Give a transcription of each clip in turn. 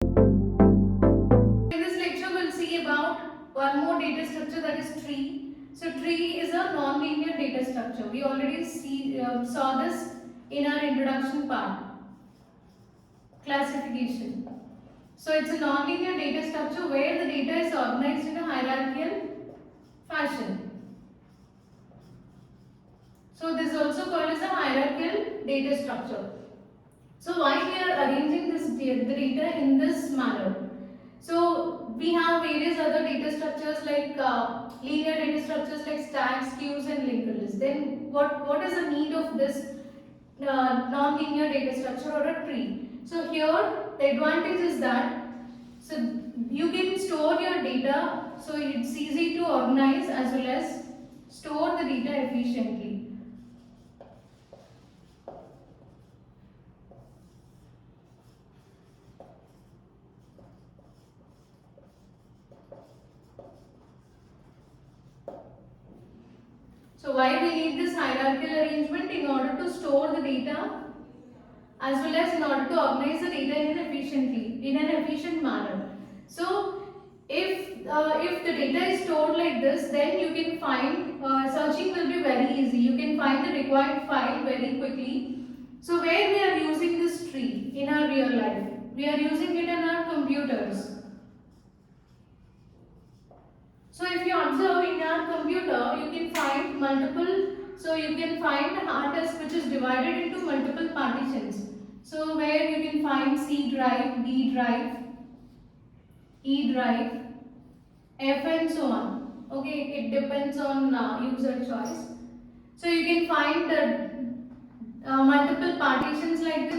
In this lecture, we'll see about one more data structure, that is tree. So tree is a non-linear data structure. We already saw this in our introduction part, classification. So it's a non-linear data structure where the data is organized in a hierarchical fashion. So this is also called as a hierarchical data structure. So why we are arranging the data in this manner? So we have various other data structures like linear data structures like stacks, queues and linked lists. Then what is the need of this non-linear data structure or a tree? So here the advantage is that so you can store your data, so it's easy to organize as well as store the data efficiently. So why we need this hierarchical arrangement? In order to store the data as well as in order to organize the data in an efficient manner. So if the data is stored like this, then you can find searching will be very easy. You can find the required file very quickly. So where we are using this tree in our real life? We are using it in our computers. So if you observe in your computer, you can find multiple, so you can find a hard disk which is divided into multiple partitions. So where you can find C drive, D drive, E drive, F and so on. Okay, it depends on user choice. So you can find the multiple partitions like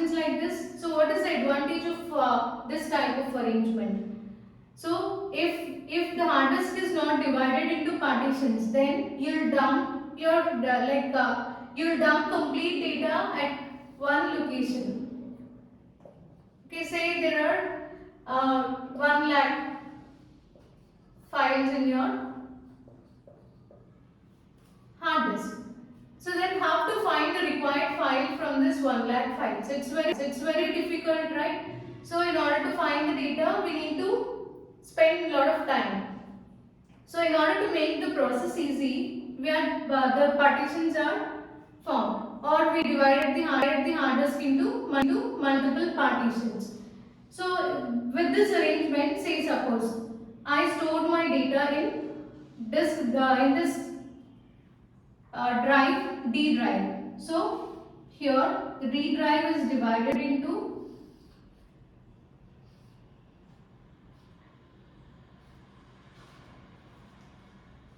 this. So what is the advantage of this type of arrangement? So if the hard disk is not divided into partitions, then you'll dump you'll dump complete data at one location. Okay, say there are 1 lakh files in your hard disk. So then how to find the required file from this 1 lakh files? It's very difficult, right? So in order to find the data, we need to spend a lot of time. So in order to make the process easy, we are the partitions are formed, or we divided the hard disk into multiple partitions. So with this arrangement, say suppose I stored my data in this drive, D drive. So here the D drive is divided into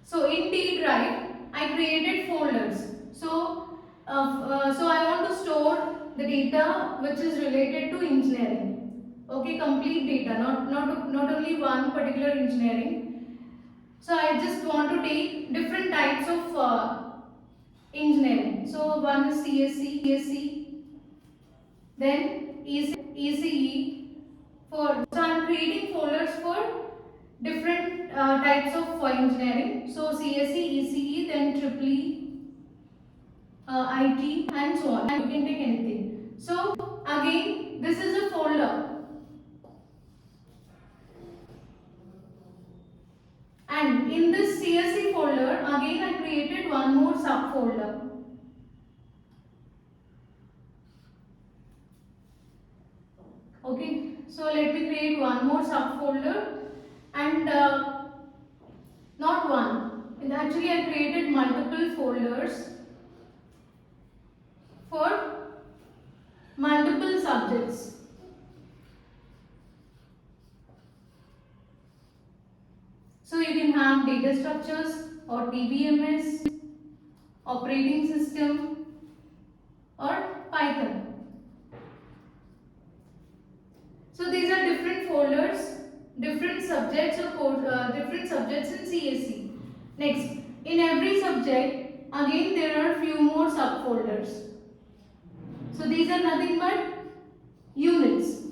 so in D drive, I created folders. So I want to store the data which is related to engineering. Okay, complete data, not only one particular engineering. So I just want to take different types of engineering. So one is CSE, then ECE. So I'm creating folders for different types of engineering. So CSE, ECE, then EEE, IT and so on. And you can take anything. So again, this is a folder. And in this CSE folder, again I created one more subfolder. Okay, so let me create one more subfolder and not one. And actually I created multiple folders for multiple subjects. So you can have data structures or DBMS, operating system or Python. So these are different folders, different subjects different subjects in CSE. Next, in every subject, again there are few more subfolders. So these are nothing but units.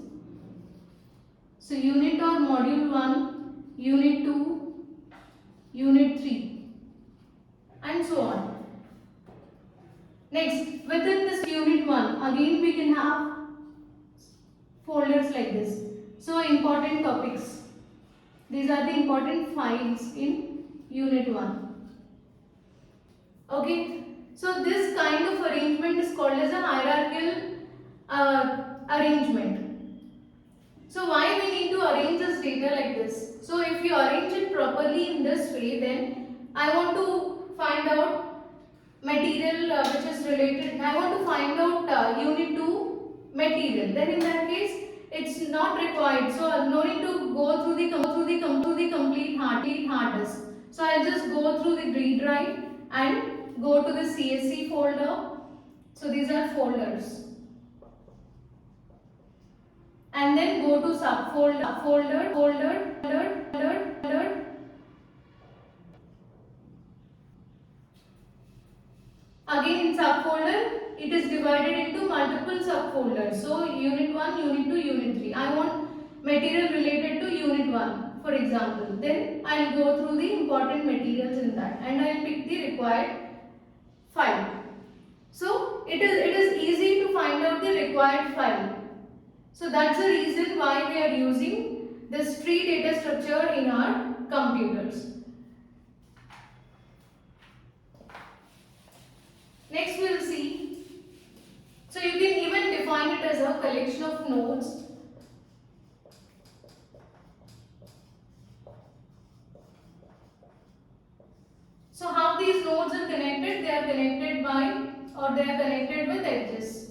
So unit or module 1, unit 2, unit 3 and so on. Next, within this unit 1, again we can have folders like this. So important topics. These are the important files in Unit 1. Okay. So this kind of arrangement is called as a hierarchical arrangement. So why we need to arrange this data like this? So if you arrange it properly in this way, then I want to find out material which is related. I want to find out unit 2 material. Then in that case, it's not required. So no need to go through the complete hard disk. So I'll just go through the D drive and go to the CSC folder. So these are folders. And then go to subfolder, folder. Again in subfolder, it is divided into multiple subfolders. So unit 1, unit 2, unit 3. I want material related to unit 1, for example. Then I will go through the important materials in that and I will pick the required file. So it is easy to find out the required file. So that's the reason why we are using this tree data structure in our computers. Next we will see. So you can even define it as a collection of nodes. So how these nodes are connected? They are connected by or they are connected with edges.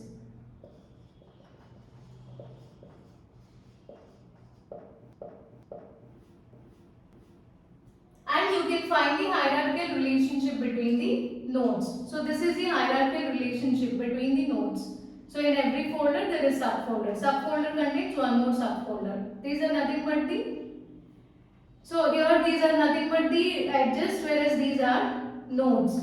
And you can find the hierarchical relationship between the nodes. So this is the hierarchical relationship between the nodes. So in every folder there is subfolder. Subfolder contains one more subfolder. These are nothing but the, so here these are nothing but the edges, whereas these are nodes.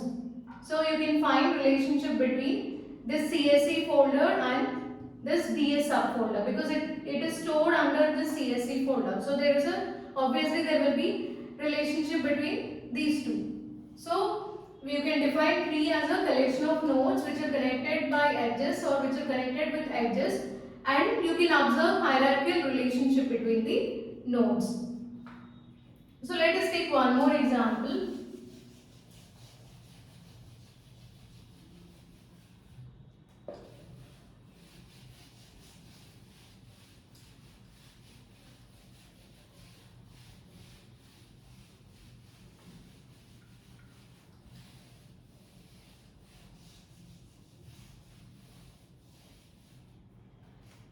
So you can find relationship between this CSC folder and this DS subfolder because it is stored under the CSC folder. So there is a, obviously there will be relationship between these two. So you can define tree as a collection of nodes which are connected by edges or which are connected with edges, and you can observe hierarchical relationship between the nodes. So let us take one more example.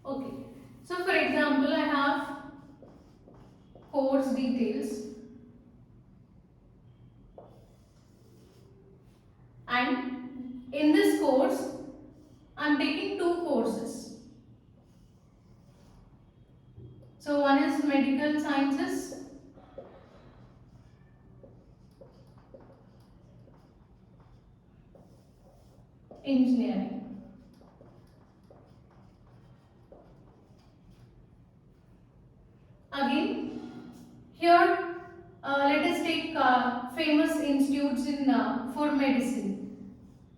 Okay, so for example, I have course details and in this course I am taking two courses. So one is medical sciences engineering. Again, here let us take famous institutes in for medicine.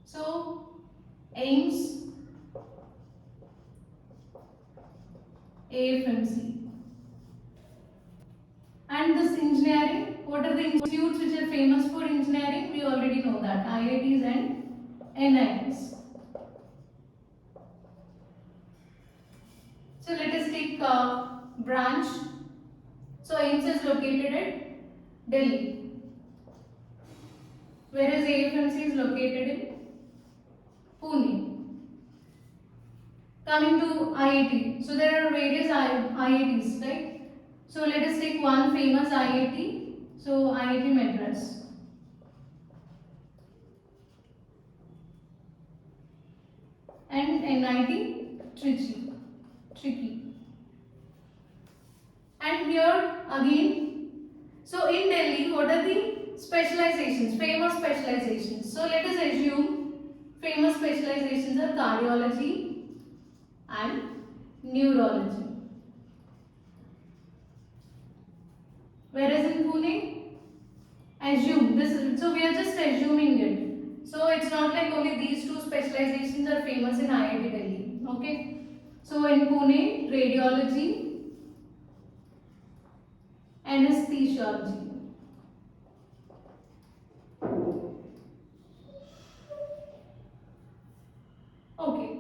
So AIIMS, AFMC, and this engineering. What are the institutes which are famous for engineering? We already know that IITs and NITs. So let us take branch. So AIIMS is located at Delhi, whereas AFMC is located in Pune. Coming to IIT, so there are various IITs, right? So let us take one famous IIT, so IIT Madras. And NIT Trichy. And here again, so in Delhi, what are the specializations, famous specializations? So let us assume famous specializations are cardiology and neurology. Whereas in Pune, assume this, so we are just assuming it. So it's not like only these two specializations are famous in IIT Delhi. Okay. So in Pune, radiology anesthesiology. Okay.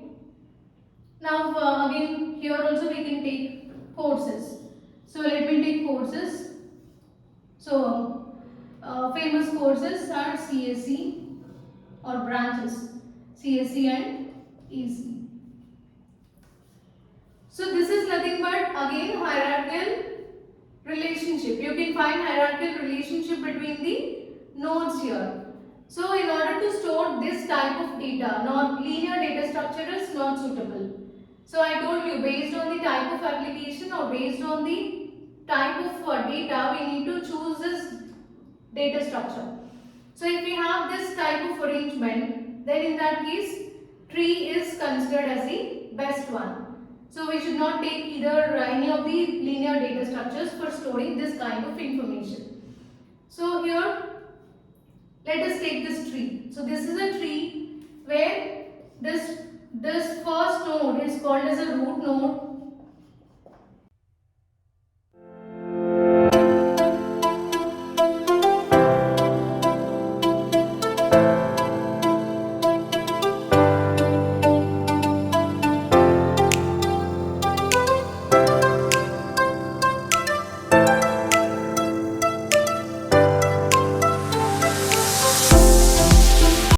Now again here also we can take courses. So let me take courses. So famous courses are CSE or branches, CSE and EC. So this is nothing but again hierarchical relationship. You can find hierarchical relationship between the nodes here. So in order to store this type of data, not linear data structure is not suitable. So I told you based on the type of application or based on the type of data we need to choose this data structure. So if we have this type of arrangement, then in that case tree is considered as the best one. So we should not take either any of the linear data structures for storing this kind of information. So here let us take this tree. So this is a tree where this first node is called as a root node,